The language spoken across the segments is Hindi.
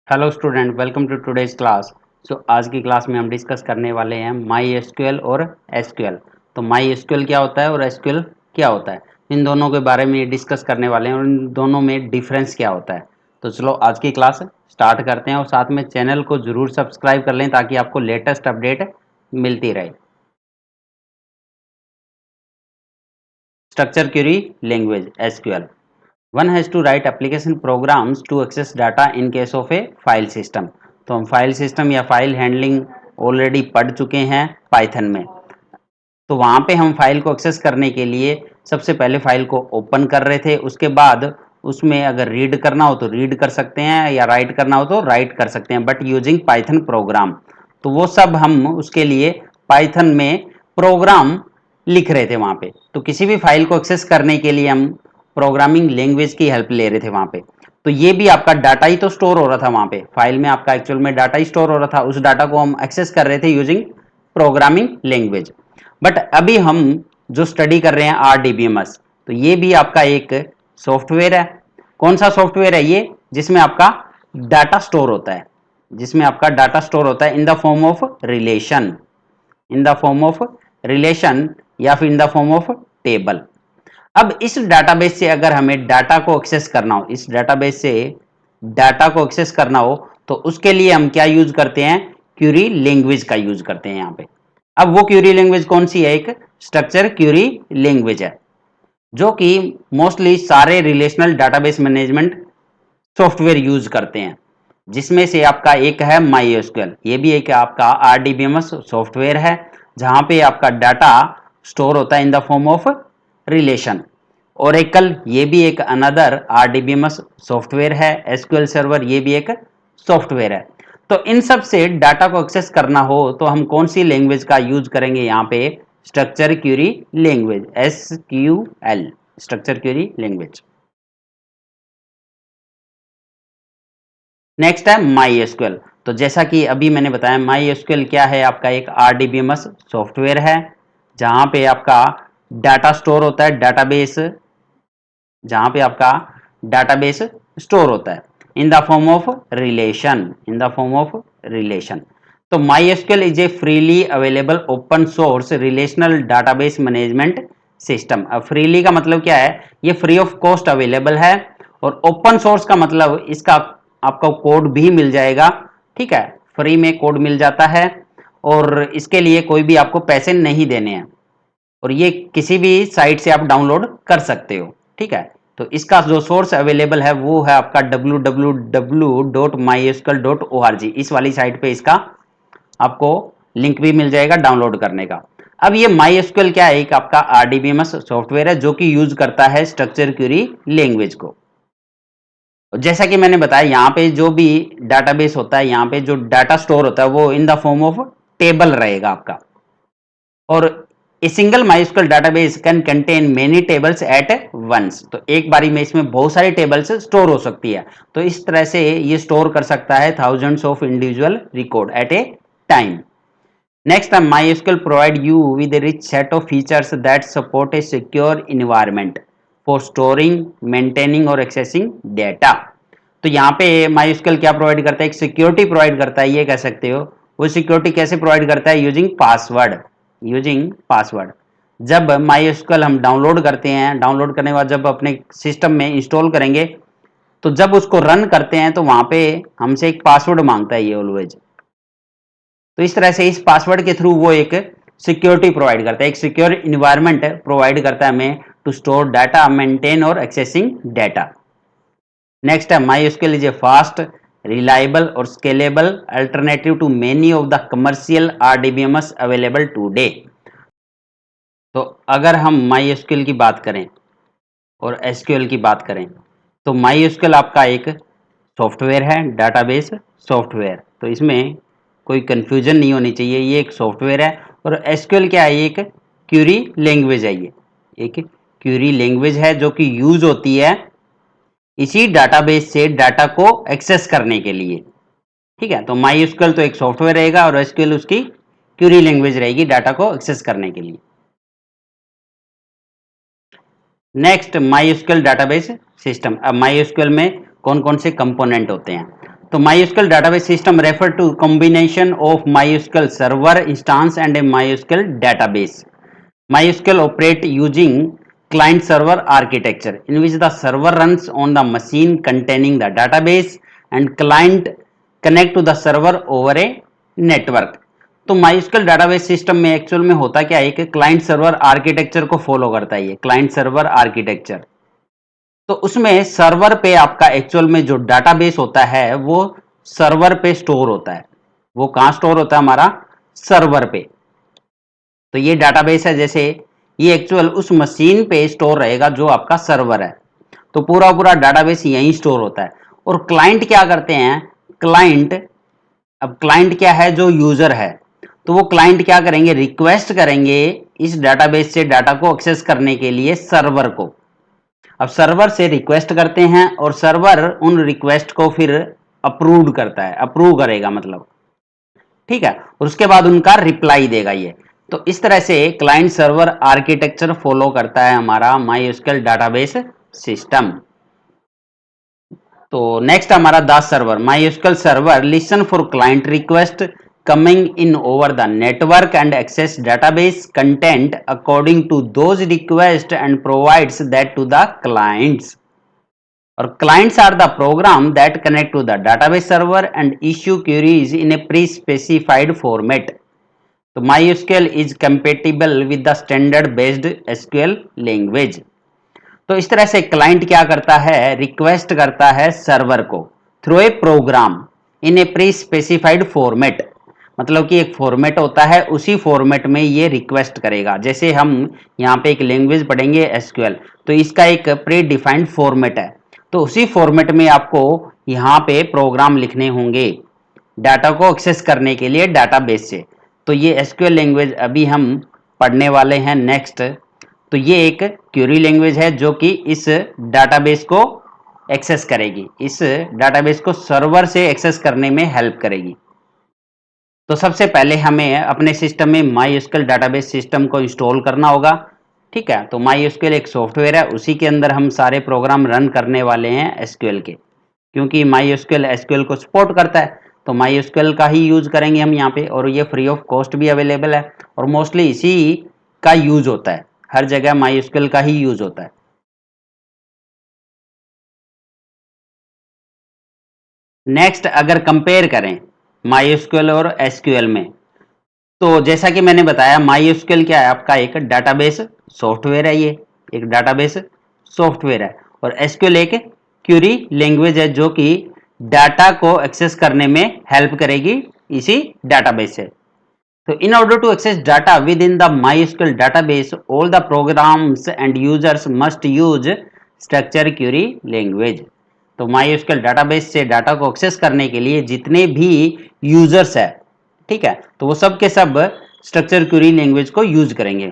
Hello student, welcome to today's class. आज की क्लास में हम डिस्कस करने वाले हैं माई एसक्यूएल और एसक्यूएल। तो माई एसक्यूएल क्या होता है और एसक्यूएल क्या होता है, इन दोनों के बारे में डिस्कस करने वाले हैं और इन दोनों में डिफरेंस क्या होता है। तो चलो आज की क्लास स्टार्ट करते हैं और साथ में चैनल को जरूर सब्सक्राइब कर लें ताकि आपको लेटेस्ट अपडेट मिलती रहे। Structure query language SQL. One has to write application programs to access data in case of a file system. तो हम फाइल सिस्टम या फाइल हैंडलिंग ऑलरेडी पढ़ चुके हैं पाइथन में। तो वहाँ पे हम फाइल को एक्सेस करने के लिए सबसे पहले फाइल को ओपन कर रहे थे, उसके बाद उसमें अगर रीड करना हो तो रीड कर सकते हैं या राइट करना हो तो राइट कर सकते हैं, बट यूजिंग पाइथन प्रोग्राम। तो वो सब हम उसके लिए पाइथन में प्रोग्राम लिख रहे थे वहाँ पे। तो किसी भी फाइल को एक्सेस करने के लिए हम प्रोग्रामिंग लैंग्वेज की हेल्प ले रहे थे वहाँ पे। तो ये भी आपका डाटा ही तो स्टोर हो रहा था वहाँ पे, फाइल में आपका एक्चुअल में डाटा ही स्टोर हो रहा था, उस डाटा को हम एक्सेस कर रहे थे यूजिंग प्रोग्रामिंग लैंग्वेज। बट अभी हम जो स्टडी कर रहे हैं RDBMS, तो ये भी आपका एक सॉफ्टवेयर है। कौन सा सॉफ्टवेयर है ये? जिसमें आपका डाटा स्टोर होता है, जिसमें आपका डाटा स्टोर होता है इन the form of relation, in the form of relation या फिर इन द फॉर्म ऑफ टेबल। अब इस डाटाबेस से अगर हमें डाटा को एक्सेस करना हो, इस डाटाबेस से डाटा को एक्सेस करना हो, तो उसके लिए हम क्या यूज करते हैं? क्यूरी लैंग्वेज का यूज करते हैं यहाँ पे। अब वो क्यूरी लैंग्वेज कौन सी है? एक स्ट्रक्चर क्यूरी लैंग्वेज है, जो कि मोस्टली सारे relational database management software use करते हैं, जिसमें से आपका एक है माई एसक्यूएल। ये भी एक आपका RDBMS सॉफ्टवेयर है, जहां पे आपका डाटा स्टोर होता है इन the form of relation. Oracle ये भी एक अनदर RDBMS सॉफ्टवेयर है। एसक्यूएल सर्वर ये भी एक सॉफ्टवेयर है। तो इन सब से डाटा को एक्सेस करना हो तो हम कौन सी लैंग्वेज का यूज करेंगे यहाँ पे? Structure Curie language, SQL, structure Curie language. Next है माई एसक्यूएल। तो जैसा कि अभी मैंने बताया, माई एसक्यूएल क्या है? आपका एक RDBMS सॉफ्टवेयर है, जहां पे आपका डाटा स्टोर होता है, डाटाबेस, जहां पे आपका डाटाबेस स्टोर होता है इन the form of relation, in the form of relation. तो MySQL is A freely available open source relational database management system. अब फ्रीली का मतलब क्या है? ये फ्री ऑफ कॉस्ट अवेलेबल है, और ओपन सोर्स का मतलब इसका आपको कोड भी मिल जाएगा। ठीक है, फ्री में कोड मिल जाता है और इसके लिए कोई भी आपको पैसे नहीं देने हैं, और ये किसी भी साइट से आप डाउनलोड कर सकते हो। ठीक है, तो इसका जो सोर्स अवेलेबल है वो है आपका www.mysql.org। इस वाली साइट पे इसका आपको लिंक भी मिल जाएगा डाउनलोड करने का। अब ये MySQL क्या है? एक आपका RDBMS सॉफ्टवेयर है जो कि यूज करता है स्ट्रक्चर क्वेरी लैंग्वेज को। जैसा कि मैंने बताया, यहाँ पे जो भी डाटाबेस होता है, यहाँ पे जो डाटा स्टोर होता है वो in the form of table रहेगा आपका। और a single MySQL database can contain many tables at once. तो एक बारी में इसमें बहुत सारी टेबल्स स्टोर हो सकती है। तो इस तरह से ये स्टोर कर सकता है thousands of individual record eight A time. Next, MySQL provide you with a rich set of features that support a secure environment for storing, maintaining और accessing data। तो यहाँ पे MySQL क्या प्रोवाइड करता है? एक सिक्योरिटी प्रोवाइड करता है, ये कह सकते हो। वो सिक्योरिटी कैसे प्रोवाइड करता है? Using password, using password. जब MySQL हम डाउनलोड करते हैं, डाउनलोड करने के बाद जब अपने सिस्टम में इंस्टॉल करेंगे, तो जब उसको रन करते हैं तो वहां पे हमसे एक पासवर्ड मांगता है ये ऑलवेज। तो इस तरह से इस पासवर्ड के थ्रू वो एक सिक्योरिटी प्रोवाइड करता है, एक सिक्योर इन्वायरमेंट प्रोवाइड करता है हमें टू स्टोर डाटा, मेंटेन और एक्सेसिंग डाटा। नेक्स्ट है MySQL is a fast, reliable और scalable alternative to many of the commercial RDBMS available today. तो अगर हम MySQL की बात करें और SQL की बात करें, तो MySQL आपका एक सॉफ्टवेयर है, डाटाबेस सॉफ्टवेयर। तो इसमें कोई कंफ्यूजन नहीं होनी चाहिए, ये एक सॉफ्टवेयर है। और SQL क्या है? ये एक क्यूरी लैंग्वेज है, ये एक क्यूरी लैंग्वेज है जो कि यूज होती है इसी डाटाबेस से डाटा को एक्सेस करने के लिए। ठीक है, तो MySQL तो एक सॉफ्टवेयर रहेगा और SQL उसकी क्यूरी लैंग्वेज रहेगी डाटा को एक्सेस करने के लिए। Next, MySQL database system. अब MySQL में कौन कौन से कंपोनेंट होते हैं? तो MySQL database system refer to combination of MySQL server instance and a MySQL database. MySQL operate using client server architecture in which the server runs on the machine containing the database and client connect to the server over a network. तो MySQL database system में एक्चुअल में होता क्या है कि क्लाइंट सर्वर आर्किटेक्चर को फॉलो करता है, ये क्लाइंट सर्वर आर्किटेक्चर। तो उसमें सर्वर पे आपका एक्चुअल में जो डाटाबेस होता है वो सर्वर पे स्टोर होता है। वो कहां स्टोर होता है? हमारा सर्वर पे। तो ये डाटाबेस है, जैसे ये एक्चुअल उस मशीन पे स्टोर रहेगा जो आपका सर्वर है। तो पूरा पूरा डाटाबेस यहीं स्टोर होता है। और क्लाइंट क्या करते हैं? अब क्लाइंट क्या है? जो यूजर है। तो वो क्लाइंट क्या करेंगे? रिक्वेस्ट करेंगे इस डाटाबेस से डाटा को एक्सेस करने के लिए सर्वर को। अब सर्वर से रिक्वेस्ट करते हैं और सर्वर उन रिक्वेस्ट को फिर अप्रूव करता है, अप्रूव करेगा मतलब, ठीक है, और उसके बाद उनका रिप्लाई देगा ये। तो इस तरह से क्लाइंट सर्वर आर्किटेक्चर फॉलो करता है हमारा MySQL डाटाबेस सिस्टम। तो नेक्स्ट हमारा दास server. MySQL server listen for client request coming in over the network and access database content according to those requests and provides that to the clients. Or clients are the program that connect to the database server and issue queries in a pre-specified format. तो MySQL is compatible with the standard based SQL language. तो इस तरह से क्लाइंट क्या करता है? रिक्वेस्ट करता है सर्वर को through a program in a pre specified format. मतलब कि एक फॉर्मेट होता है, उसी फॉर्मेट में ये रिक्वेस्ट करेगा। जैसे हम यहाँ पे एक लैंग्वेज पढ़ेंगे एसक्यूएल, तो इसका एक प्री डिफाइंड फॉर्मेट है, तो उसी फॉर्मेट में आपको यहाँ पे प्रोग्राम लिखने होंगे डाटा को एक्सेस करने के लिए डाटाबेस से। तो ये एसक्यूएल लैंग्वेज अभी हम पढ़ने वाले हैं नेक्स्ट। तो ये एक क्वेरी लैंग्वेज है जो कि इस डाटाबेस को एक्सेस करेगी, इस डाटाबेस को सर्वर से एक्सेस करने में हेल्प करेगी। तो सबसे पहले हमें अपने सिस्टम में MySQL डाटाबेस सिस्टम को इंस्टॉल करना होगा, ठीक है। तो MySQL एक सॉफ्टवेयर है, उसी के अंदर हम सारे प्रोग्राम रन करने वाले हैं एसक्यूएल के, क्योंकि MySQL एसक्यूएल को सपोर्ट करता है, तो MySQL का ही यूज करेंगे हम यहाँ पे। और ये फ्री ऑफ कॉस्ट भी अवेलेबल है और मोस्टली इसी का यूज होता है, हर जगह MySQL का ही यूज होता है। नेक्स्ट अगर कंपेयर करें MySQL और एसक्यूएल में, तो जैसा कि मैंने बताया MySQL क्या है? आपका एक डाटाबेस सॉफ्टवेयर है, ये एक डाटाबेस सॉफ्टवेयर है, और एसक्यूएल एक क्वेरी लैंग्वेज है जो कि डाटा को एक्सेस करने में हेल्प करेगी इसी डाटाबेस से। तो in order to access data within the MySQL database, all the programs and users must use structure query language. तो MySQL database से डाटा को एक्सेस करने के लिए जितने भी यूजर्स है, ठीक है, तो वो सब के सब स्ट्रक्चर क्वेरी लैंग्वेज को यूज करेंगे।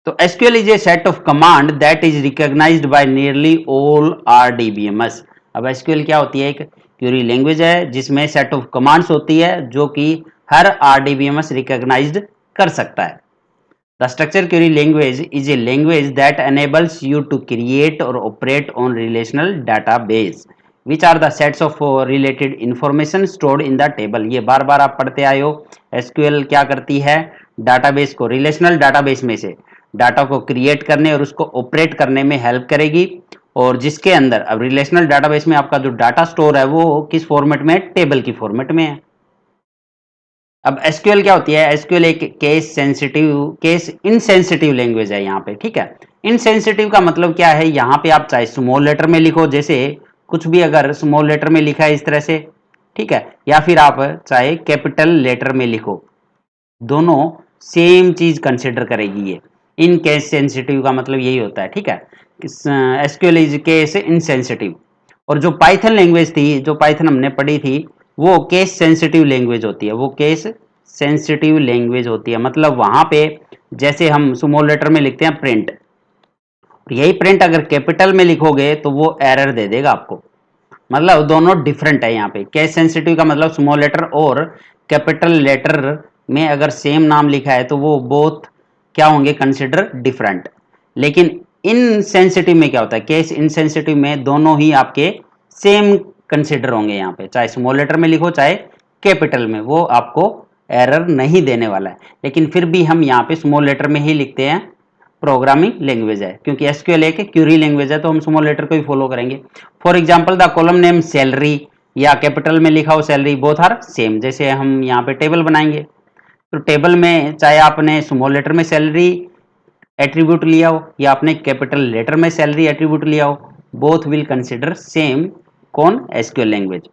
तो SQL is a set of command that is recognized by nearly all RDBMS. अब SQL क्या होती है? एक क्वेरी लैंग्वेज है जिसमें सेट ऑफ कमांड्स होती है जो कि हर RDBMS रिकॉग्नाइज्ड कर सकता है। The structure query language is a language that enables you to create or operate on relational database, which are the sets of related information stored in the table. ये बार बार आप पढ़ते आए हो। SQL क्या करती है? डाटाबेस को, रिलेशनल डाटाबेस में से डाटा को क्रिएट करने और उसको ऑपरेट करने में हेल्प करेगी, और जिसके अंदर अब रिलेशनल डाटाबेस में आपका जो डाटा स्टोर है वो किस फॉर्मेट में? टेबल की फॉर्मेट में है। अब एसक्यूएल क्या होती है? एसक्यूएल एक केस इनसेंसिटिव लैंग्वेज है यहाँ पे, ठीक है। इनसेंसिटिव का मतलब क्या है? यहाँ पे आप चाहे स्मॉल लेटर में लिखो, जैसे कुछ भी अगर स्मॉल लेटर में लिखा है इस तरह से, ठीक है, या फिर आप चाहे कैपिटल लेटर में लिखो, दोनों सेम चीज कंसिडर करेगी ये। इन केस सेंसिटिव का मतलब यही होता है, ठीक है। SQL is case insensitive. और जो पाइथन लैंग्वेज थी, जो पाइथन हमने पढ़ी थी, वो केस सेंसिटिव लैंग्वेज होती है, वो केस सेंसिटिव लैंग्वेज होती है। मतलब वहां पे जैसे हम स्मॉल लेटर में लिखते हैं प्रिंट, यही प्रिंट अगर कैपिटल में लिखोगे तो वो एरर दे देगा आपको। मतलब दोनों डिफरेंट है यहाँ पे। केस सेंसिटिव का मतलब स्मॉल लेटर और कैपिटल लेटर में अगर सेम नाम लिखा है तो वो बोथ क्या होंगे? Consider different. लेकिन इनसेंसिटिव में क्या होता है? केस इनसेंसिटिव में दोनों ही आपके सेम कंसिडर होंगे यहाँ पे, चाहे स्मॉल लेटर में लिखो चाहे कैपिटल में, वो आपको एरर नहीं देने वाला है। लेकिन फिर भी हम यहाँ पे स्मॉल लेटर में ही लिखते हैं, प्रोग्रामिंग लैंग्वेज है, क्योंकि एसक्यूएल एक क्यूरी लैंग्वेज है तो हम स्मॉल लेटर को ही फॉलो करेंगे। For example the column name salary या कैपिटल में लिखा हो सैलरी, बोथ आर सेम। जैसे हम यहाँ पे टेबल बनाएंगे तो टेबल में चाहे आपने स्मॉल लेटर में सैलरी एट्रीब्यूट लिया हो या आपने कैपिटल लेटर में सैलरी एट्रीब्यूट लिया हो, बोथ विल कंसिडर सेम कौन एसक्यूएल लैंग्वेज।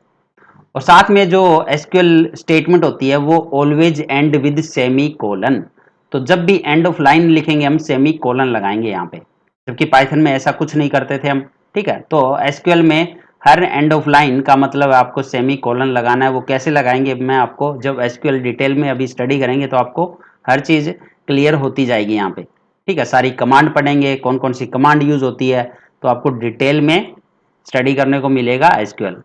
और साथ में जो एसक्यूएल स्टेटमेंट होती है वो always and with semi colon, तो जब भी एंड ऑफ लाइन लिखेंगे हम सेमी कोलन लगाएंगे यहाँ पे, जबकि पाइथन में ऐसा कुछ नहीं करते थे हम। ठीक है, तो एसक्यूएल में हर एंड ऑफ लाइन का मतलब आपको सेमी कोलन लगाना है। वो कैसे लगाएंगे मैं आपको जब एसक्यूएल डिटेल में अभी स्टडी करेंगे तो आपको हर चीज क्लियर होती जाएगी यहाँ पे। ठीक है, सारी कमांड पढ़ेंगे, कौन कौन सी कमांड यूज होती है, तो आपको डिटेल में स्टडी करने को मिलेगा एसक्यूएल।